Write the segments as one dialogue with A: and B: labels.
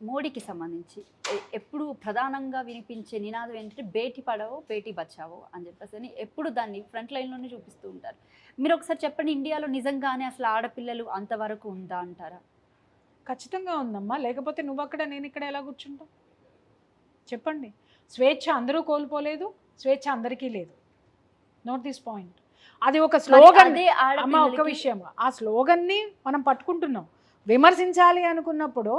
A: మోడీకి సంబంధించి ఎప్పుడు ప్రధానంగా వినిపించే నినాదం ఏంటంటే బేటీ పడావో బేటీ బచావో అని చెప్పేసి అని ఎప్పుడు దాన్ని ఫ్రంట్ లైన్లోనే చూపిస్తూ ఉంటారు. మీరు ఒకసారి చెప్పండి, ఇండియాలో నిజంగానే అసలు ఆడపిల్లలు అంతవరకు ఉందా అంటారా?
B: ఖచ్చితంగా ఉందమ్మా. లేకపోతే నువ్వక్కడ నేనిక్కడ ఎలా కూర్చుంటాం? చెప్పండి. స్వేచ్ఛ అందరూ కోల్పోలేదు. స్వేచ్ఛ అందరికీ లేదు. Note this point. అది ఒక స్లోగన్.
A: అదే
B: అమ్మ ఒక్క విషయం, ఆ స్లోగన్ని మనం పట్టుకుంటున్నాం. విమర్శించాలి అనుకున్నప్పుడు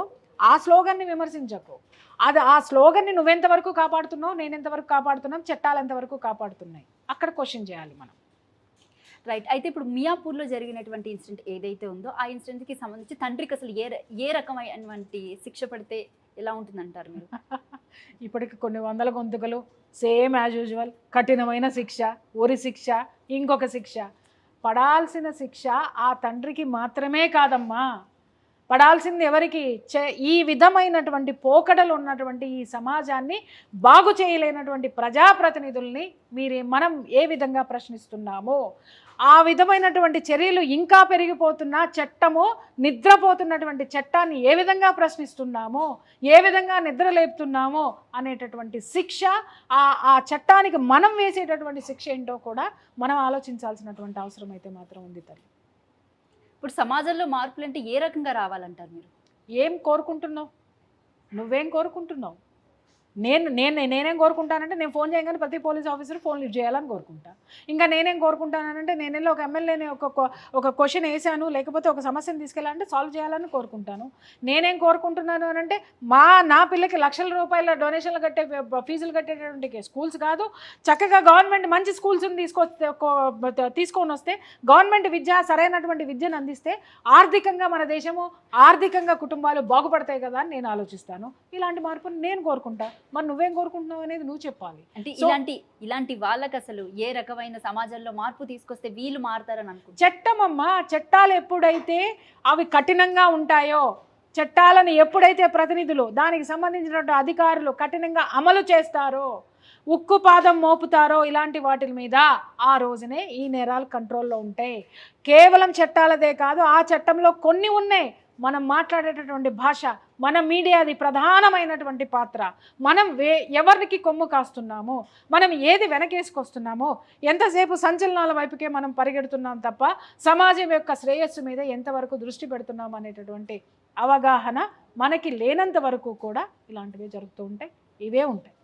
B: ఆ స్లోగన్ని విమర్శించకు. అది ఆ స్లోగన్ని నువ్వెంతవరకు కాపాడుతున్నావు, నేనెంతవరకు కాపాడుతున్నాం, చట్టాలు ఎంతవరకు కాపాడుతున్నాయి, అక్కడ క్వశ్చన్ చేయాలి మనం.
A: రైట్. అయితే ఇప్పుడు మియాపూర్లో జరిగినటువంటి ఇన్సిడెంట్ ఏదైతే ఉందో ఆ ఇన్సిడెంట్కి సంబంధించి తండ్రికి అసలు ఏ రకమైనటువంటి శిక్ష పడితే ఎలా ఉంటుందంటారు మీరు?
B: ఇప్పటికి కొన్ని వందల గొంతుకలు సేమ్ యాజ్ యూజువల్. కఠినమైన శిక్ష, ఉరి శిక్ష, ఇంకొక శిక్ష. పడాల్సిన శిక్ష ఆ తండ్రికి మాత్రమే కాదమ్మా, పడాల్సింది ఎవరికి? ఈ విధమైనటువంటి పోకడలు ఉన్నటువంటి ఈ సమాజాన్ని బాగు చేయలేనటువంటి ప్రజాప్రతినిధుల్ని మనం ఏ విధంగా ప్రశ్నిస్తున్నామో, ఆ విధమైనటువంటి చర్యలు ఇంకా పెరిగిపోతున్న చట్టము, నిద్రపోతున్నటువంటి చట్టాన్ని ఏ విధంగా ప్రశ్నిస్తున్నామో, ఏ విధంగా నిద్రలేపుతున్నామో అనేటటువంటి శిక్ష, ఆ చట్టానికి మనం వేసేటటువంటి శిక్ష ఏంటో కూడా మనం ఆలోచించాల్సినటువంటి అవసరం అయితే మాత్రం ఉంది తల్లి.
A: ఇప్పుడు సమాజంలో మార్పులు అంటే ఏ రకంగా రావాలంటారు మీరు?
B: ఏం కోరుకుంటున్నావు? నువ్వేం కోరుకుంటున్నావు? నేనేం కోరుకుంటానంటే, నేను ఫోన్ చేయగానే ప్రతి పోలీస్ ఆఫీసర్ ఫోన్ లిఫ్ట్ చేయాలని కోరుకుంటా. ఇంకా నేనేం కోరుకుంటానంటే, నేనెళ్ళి ఒక ఎమ్మెల్యేని ఒక క్వశ్చన్ వేసాను, లేకపోతే ఒక సమస్యను తీసుకెళ్ళాలంటే సాల్వ్ చేయాలని కోరుకుంటాను. నేనేం కోరుకుంటున్నాను అని అంటే, నా పిల్లకి లక్షల రూపాయల డొనేషన్లు ఫీజులు కట్టేటటువంటి స్కూల్స్ కాదు, చక్కగా గవర్నమెంట్ మంచి స్కూల్స్ని తీసుకొని వస్తే, గవర్నమెంట్ విద్య సరైనటువంటి విద్యను అందిస్తే ఆర్థికంగా మన దేశము, ఆర్థికంగా కుటుంబాలు బాగుపడతాయి కదా అని నేను ఆలోచిస్తాను. ఇలాంటి మార్పుని నేను కోరుకుంటా. మరి నువ్వేం కోరుకుంటున్నావు అనేది నువ్వు చెప్పాలి.
A: అంటే ఇలాంటి వాళ్ళకి అసలు ఏ రకమైన సమాజంలో మార్పు తీసుకొస్తే వీళ్ళు మారుతారని అనుకుంటున్నారు?
B: చట్టం అమ్మా, చట్టాలు ఎప్పుడైతే అవి కఠినంగా ఉంటాయో, చట్టాలను ఎప్పుడైతే ప్రతినిధులు, దానికి సంబంధించినటువంటి అధికారులు కఠినంగా అమలు చేస్తారో, ఉక్కుపాదం మోపుతారో ఇలాంటి వాటి మీద, ఆ రోజునే ఈ నేరాలు కంట్రోల్లో ఉంటాయి. కేవలం చట్టాలదే కాదు, ఆ చట్టంలో కొన్ని ఉన్నాయి. మనం మాట్లాడేటటువంటి భాష, మన మీడియాది ప్రధానమైనటువంటి పాత్ర, మనం ఎవరికి కొమ్ము కాస్తున్నామో, మనం ఏది వెనకేసుకొస్తున్నామో, ఎంతసేపు సంచలనాల వైపుకే మనం పరిగెడుతున్నాం తప్ప సమాజం యొక్క శ్రేయస్సు మీద ఎంతవరకు దృష్టి పెడుతున్నాం అనేటటువంటి అవగాహన మనకి లేనంత వరకు కూడా ఇలాంటివే జరుగుతూ ఉంటాయి, ఇవే ఉంటాయి.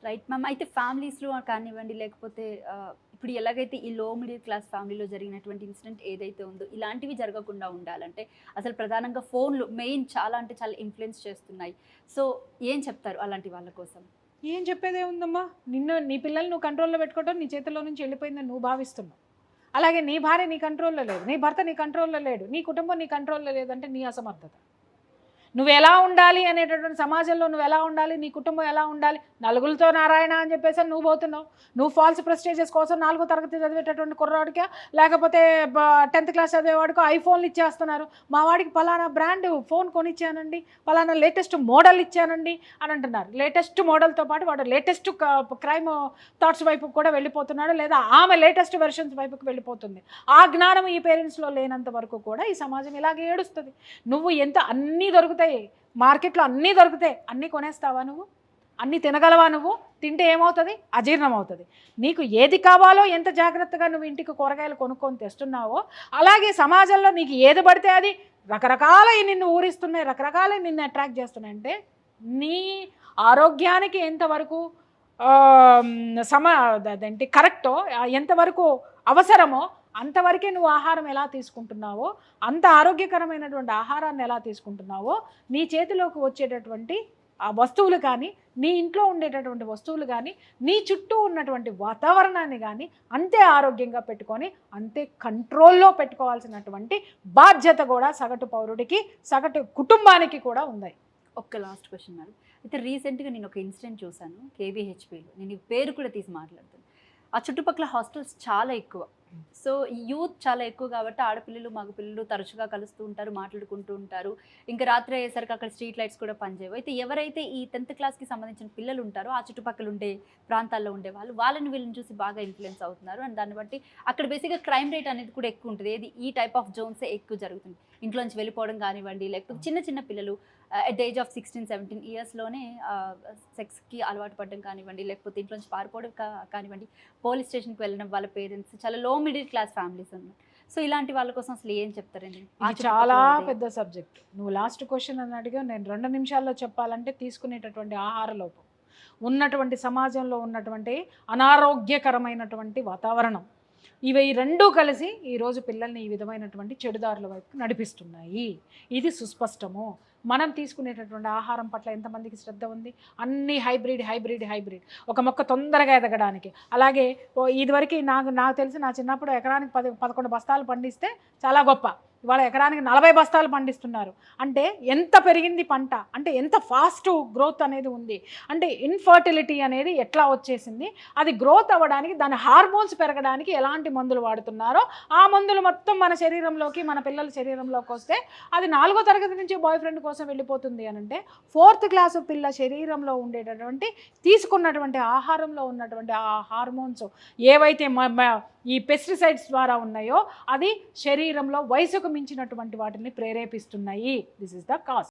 A: Right ma'am. అయితే ఫ్యామిలీస్లో కానివ్వండి, లేకపోతే ఇప్పుడు ఎలాగైతే ఈ లో మిడిల్ క్లాస్ ఫ్యామిలీలో జరిగినటువంటి ఇన్సిడెంట్ ఏదైతే ఉందో, ఇలాంటివి జరగకుండా ఉండాలంటే అసలు ప్రధానంగా ఫోన్లు మెయిన్ చాలా అంటే చాలా ఇన్ఫ్లుయెన్స్ చేస్తున్నాయి. సో ఏం చెప్తారు అలాంటి వాళ్ళ కోసం?
B: ఏం చెప్పేదే ఉందమ్మా, నీ పిల్లల్ని నువ్వు కంట్రోల్లో పెట్టుకోవడం నీ చేతిలో నుంచి వెళ్ళిపోయిందని నువ్వు భావిస్తున్నావు. అలాగే నీ భార్య నీ కంట్రోల్లో లేదు, నీ భర్త నీ కంట్రోల్లో లేడు, నీ కుటుంబం నీ కంట్రోల్లో లేదంటే నీ అసమర్థత. నువ్వు ఎలా ఉండాలి అనేటటువంటి సమాజంలో నువ్వు ఎలా ఉండాలి, నీ కుటుంబం ఎలా ఉండాలి, నలుగురితో నారాయణ అని చెప్పేసి నువ్వు పోతున్నావు. నువ్వు ఫాల్స్ ప్రెస్టేజెస్ కోసం 4వ తరగతి చదివేటటువంటి కుర్రాడికా, లేకపోతే 10th క్లాస్ చదివేవాడికో ఐఫోన్లు ఇచ్చేస్తున్నారు. మా వాడికి పలానా బ్రాండ్ ఫోన్ కొనిచ్చానండి, పలానా లేటెస్ట్ మోడల్ ఇచ్చానండి అని అంటున్నారు. లేటెస్ట్ మోడల్తో పాటు వాడు లేటెస్ట్ క్రైమ్ థాట్స్ వైపుకు కూడా వెళ్ళిపోతున్నాడు, లేదా ఆమె లేటెస్ట్ వెర్షన్స్ వైపుకు వెళ్ళిపోతుంది. ఆ జ్ఞానం ఈ పేరెంట్స్లో లేనంత వరకు కూడా ఈ సమాజం ఇలాగే ఏడుస్తుంది. నువ్వు అన్నీ దొరుకుతాయి మార్కెట్లో, అన్నీ దొరుకుతాయి, అన్నీ కొనేస్తావా నువ్వు? అన్నీ తినగలవా నువ్వు? తింటే ఏమవుతుంది? అజీర్ణం అవుతుంది. నీకు ఏది కావాలో ఎంత జాగ్రత్తగా నువ్వు ఇంటికి కూరగాయలు కొనుక్కొని తెస్తున్నావో, అలాగే సమాజంలో నీకు ఏది పడితే అది రకరకాల నిన్ను ఊరిస్తున్నాయి, రకరకాల నిన్ను అట్రాక్ట్ చేస్తున్నాయి. అంటే నీ ఆరోగ్యానికి ఎంతవరకు అదేంటి కరెక్టో, ఎంతవరకు అవసరమో అంతవరకే నువ్వు ఆహారం ఎలా తీసుకుంటున్నావో, అంత ఆరోగ్యకరమైనటువంటి ఆహారాన్ని ఎలా తీసుకుంటున్నావో, నీ చేతిలోకి వచ్చేటటువంటి ఆ వస్తువులు కానీ, నీ ఇంట్లో ఉండేటటువంటి వస్తువులు కానీ, నీ చుట్టూ ఉన్నటువంటి వాతావరణాన్ని కానీ అంతే ఆరోగ్యంగా పెట్టుకొని, అంతే కంట్రోల్లో పెట్టుకోవాల్సినటువంటి బాధ్యత కూడా సగటు పౌరుడికి, సగటు కుటుంబానికి కూడా ఉంది.
A: ఒక్క లాస్ట్ క్వశ్చన్ మేడం. అయితే రీసెంట్గా నేను ఒక ఇన్సిడెంట్ చూశాను కేవీహెచ్పీలో. నేను ఈ పేరు కూడా తీసి మాట్లాడుతాను. ఆ చుట్టుపక్కల హాస్టల్స్ చాలా ఎక్కువ. సో యూత్ చాలా ఎక్కువ కాబట్టి ఆడపిల్లలు మగపిల్లలు తరచుగా కలుస్తూ ఉంటారు, మాట్లాడుకుంటూ ఉంటారు. ఇంకా రాత్రి అయ్యేసరికి అక్కడ స్ట్రీట్ లైట్స్ కూడా పనిచేయవు. అయితే ఎవరైతే ఈ 10th క్లాస్కి సంబంధించిన పిల్లలు ఉంటారో ఆ చుట్టుపక్కల ఉండే ప్రాంతాల్లో ఉండే వాళ్ళని వీళ్ళని చూసి బాగా ఇన్ఫ్లుయెన్స్ అవుతున్నారు. అండ్ దాన్ని బట్టి అక్కడ బేసిక్గా క్రైమ్ రేట్ అనేది కూడా ఎక్కువ ఉంటుంది. ఏది ఈ టైప్ ఆఫ్ జోన్సే ఎక్కువ జరుగుతుంది. ఇంట్లోంచి వెళ్ళిపోవడం కానివ్వండి, లేకపోతే చిన్న చిన్న పిల్లలు అట్ ద ఏజ్ ఆఫ్ 16-17 ఇయర్స్లోనే సెక్స్కి అలవాటు పడడం కానివ్వండి, లేకపోతే ఇంట్లో నుంచి పారిపోవడం కానివ్వండి, పోలీస్ స్టేషన్కి వెళ్ళడం, వాళ్ళ పేరెంట్స్ చాలా లో మిడిల్ క్లాస్ ఫ్యామిలీస్ ఉన్నాయి. సో ఇలాంటి వాళ్ళ కోసం అసలు ఏం చెప్తారండి?
B: ఇది చాలా పెద్ద సబ్జెక్ట్. నువ్వు లాస్ట్ క్వశ్చన్ అని అడిగా, నేను 2 నిమిషాల్లో చెప్పాలంటే తీసుకునేటటువంటి ఆహార లోపం, ఉన్నటువంటి సమాజంలో ఉన్నటువంటి అనారోగ్యకరమైనటువంటి వాతావరణం, ఇవి ఈ రెండూ కలిసి ఈరోజు పిల్లల్ని ఈ విధమైనటువంటి చెడుదారుల వైపు నడిపిస్తున్నాయి. ఇది సుస్పష్టము. మనం తీసుకునేటటువంటి ఆహారం పట్ల ఎంతమందికి శ్రద్ధ ఉంది? అన్నీ హైబ్రిడ్. ఒక మొక్క తొందరగా ఎదగడానికి. అలాగే ఇదివరకు నాకు తెలిసి నా చిన్నప్పుడు ఎకరానికి 11 బస్తాలు పండిస్తే చాలా గొప్ప. ఇవాళ ఎకరానికి 40 బస్తాలు పండిస్తున్నారు. అంటే ఎంత పెరిగింది పంట, అంటే ఎంత ఫాస్ట్ గ్రోత్ అనేది ఉంది. అంటే ఇన్ఫర్టిలిటీ అనేది ఎట్లా వచ్చేసింది, అది గ్రోత్ అవ్వడానికి, దాని హార్మోన్స్ పెరగడానికి ఎలాంటి మందులు వాడుతున్నారో ఆ మందులు మొత్తం మన శరీరంలోకి, మన పిల్లల శరీరంలోకి వస్తే అది 4వ తరగతి నుంచి బాయ్ ఫ్రెండ్ కోసం వెళ్ళిపోతుంది అని అంటే 4th క్లాసు పిల్ల శరీరంలో ఉండేటటువంటి తీసుకున్నటువంటి ఆహారంలో ఉన్నటువంటి ఆ హార్మోన్స్ ఏవైతే ఈ పెస్టిసైడ్స్ ద్వారా ఉన్నాయో అది శరీరంలో వయసుకు మించినటువంటి వాటిని ప్రేరేపిస్తున్నాయి. This is the cause.